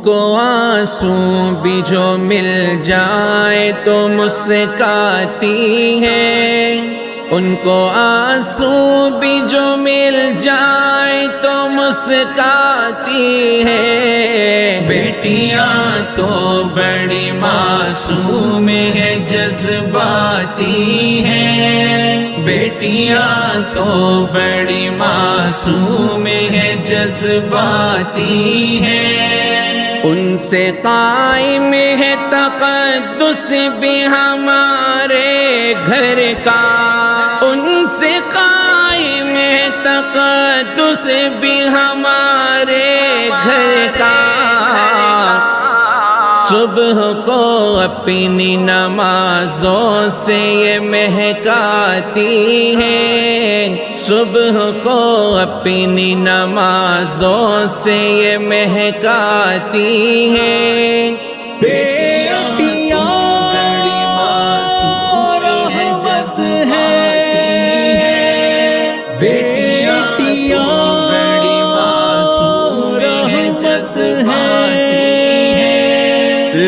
کو آنسو بھی جو مل جائے تو مسکاتی ہے، ان کو آنسو بھی جو مل جائے تو مسکاتی ہے۔ بیٹیاں تو بڑی معصوم ہے، جذباتی ہیں، بیٹیاں تو بڑی معصوم ہے، جذباتی ہیں، ان سے قائم ہے تقدس بھی ہمارے گھر کا، ان سے قائم ہے تقدس بھی ہمارے گھر کا۔ صبح کو اپنی نمازوں سے یہ مہکاتی ہے، صبح کو اپنی نمازوں سے یہ مہکاتی ہے۔ بیٹیاں بڑی معصوم ہے، جذباتی ہیں، بیٹیاں بڑی معصوم ہے، جذباتی ہیں۔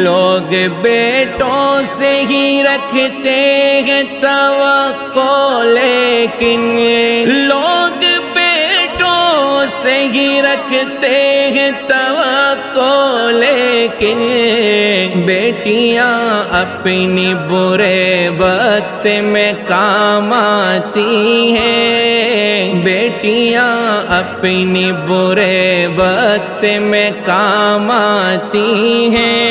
لوگ بیٹوں سے ہی رکھتے ہیں توقع، لیکن لوگ بیٹوں سے ہی رکھتے ہیں توقع، لیکن بیٹیاں اپنی برے وقت میں کام آتی ہیں، بیٹیاں اپنی برے وقت میں کام آتی ہیں۔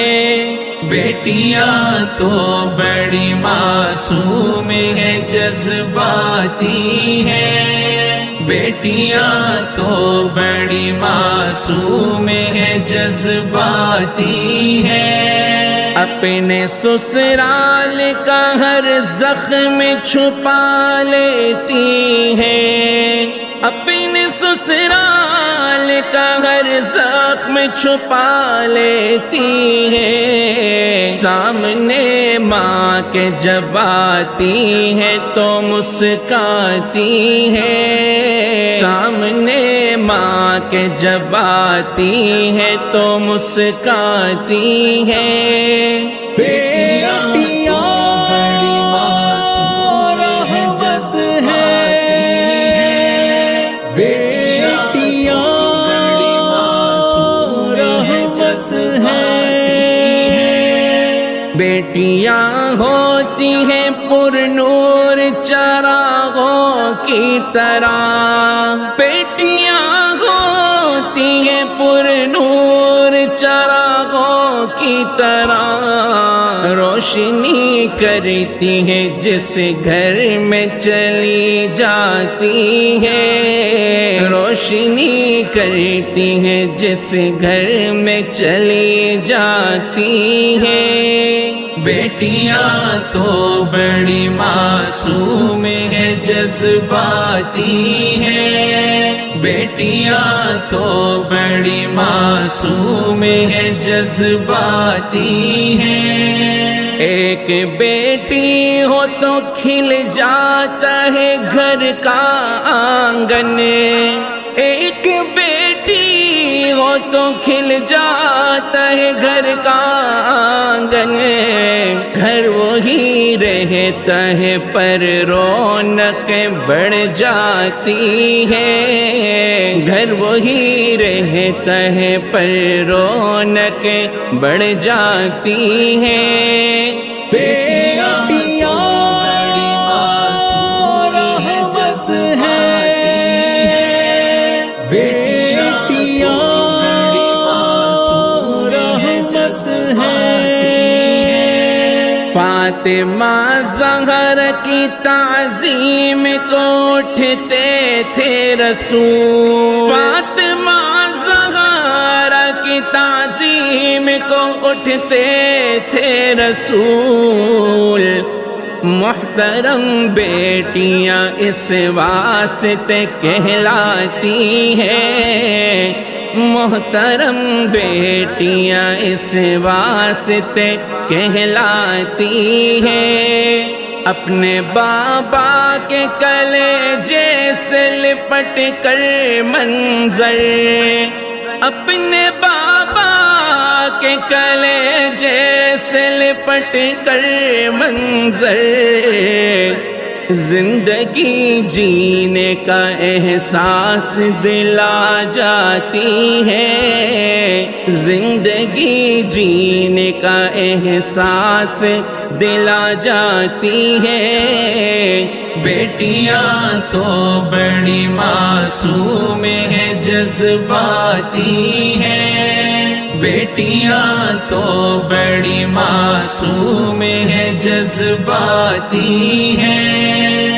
بیٹیاں تو بڑی معصوم ہے، جذباتی ہیں، بیٹیاں تو بڑی معصوم ہے، جذباتی ہیں، اپنے سسرال کا ہر زخم چھپا لیتی ہیں، اپنے سسرال کا ہر زخم چھپا لیتی ہیں، سامنے ماں کے جب آتی ہے تو مسکاتی ہے، سامنے ماں کے جب آتی ہے تو مسکاتی ہے۔ بیٹیاں بڑی معصوم ہے، جذباتی ہیں، بیٹیاں بڑی معصوم ہے، جذباتی ہیں۔ بیٹیاں ہوتی ہیں پر نور چراغوں کی طرح، بیٹیاں ہوتی ہیں پر نور چراغوں کی طرح، روشنی کرتی ہے جس گھر میں چلی جاتی ہے، روشنی کرتی ہے جس گھر میں چلی جاتی ہے۔ بیٹیاں تو بڑی معصوم ہے، جذباتی ہیں، بیٹیاں تو بڑی معصوم ہے، جذباتی ہیں، ایک بیٹی ہو تو کھل جاتا ہے گھر کا آنگن، ایک بیٹی ہو تو کھل جاتا ہے گھر کا آنگن، گھر وہی رہتا ہے پر رونق بڑھ جاتی ہے، گھر وہی رہتا ہے پر رونق بڑھ جاتی ہے۔ بیٹیاں بڑی معصوم ہے، جذباتی ہیں، بیٹیاں بڑی معصوم ہے، جذباتی ہیں۔ فاطمہ زہرا کی تعظیم کو اٹھتے تھے رسول، فاطمہ زہرا کی تعظیم کو اٹھتے تھے رسول، محترم بیٹیاں اس واسطے کہلاتی ہیں، محترم بیٹیاں اس واسطے کہلاتی ہیں، اپنے بابا کے کلیجے سے لپٹ کر منظر، اپنے بابا کے کلیجے سے لپٹ کر منظر زندگی جینے کا احساس دلا جاتی ہے، زندگی جینے کا احساس دلا جاتی ہے۔ بیٹیاں تو بڑی معصوم ہیں، جذباتی ہیں، بیٹیاں تو بڑی معصوم ہیں، جذباتی ہیں۔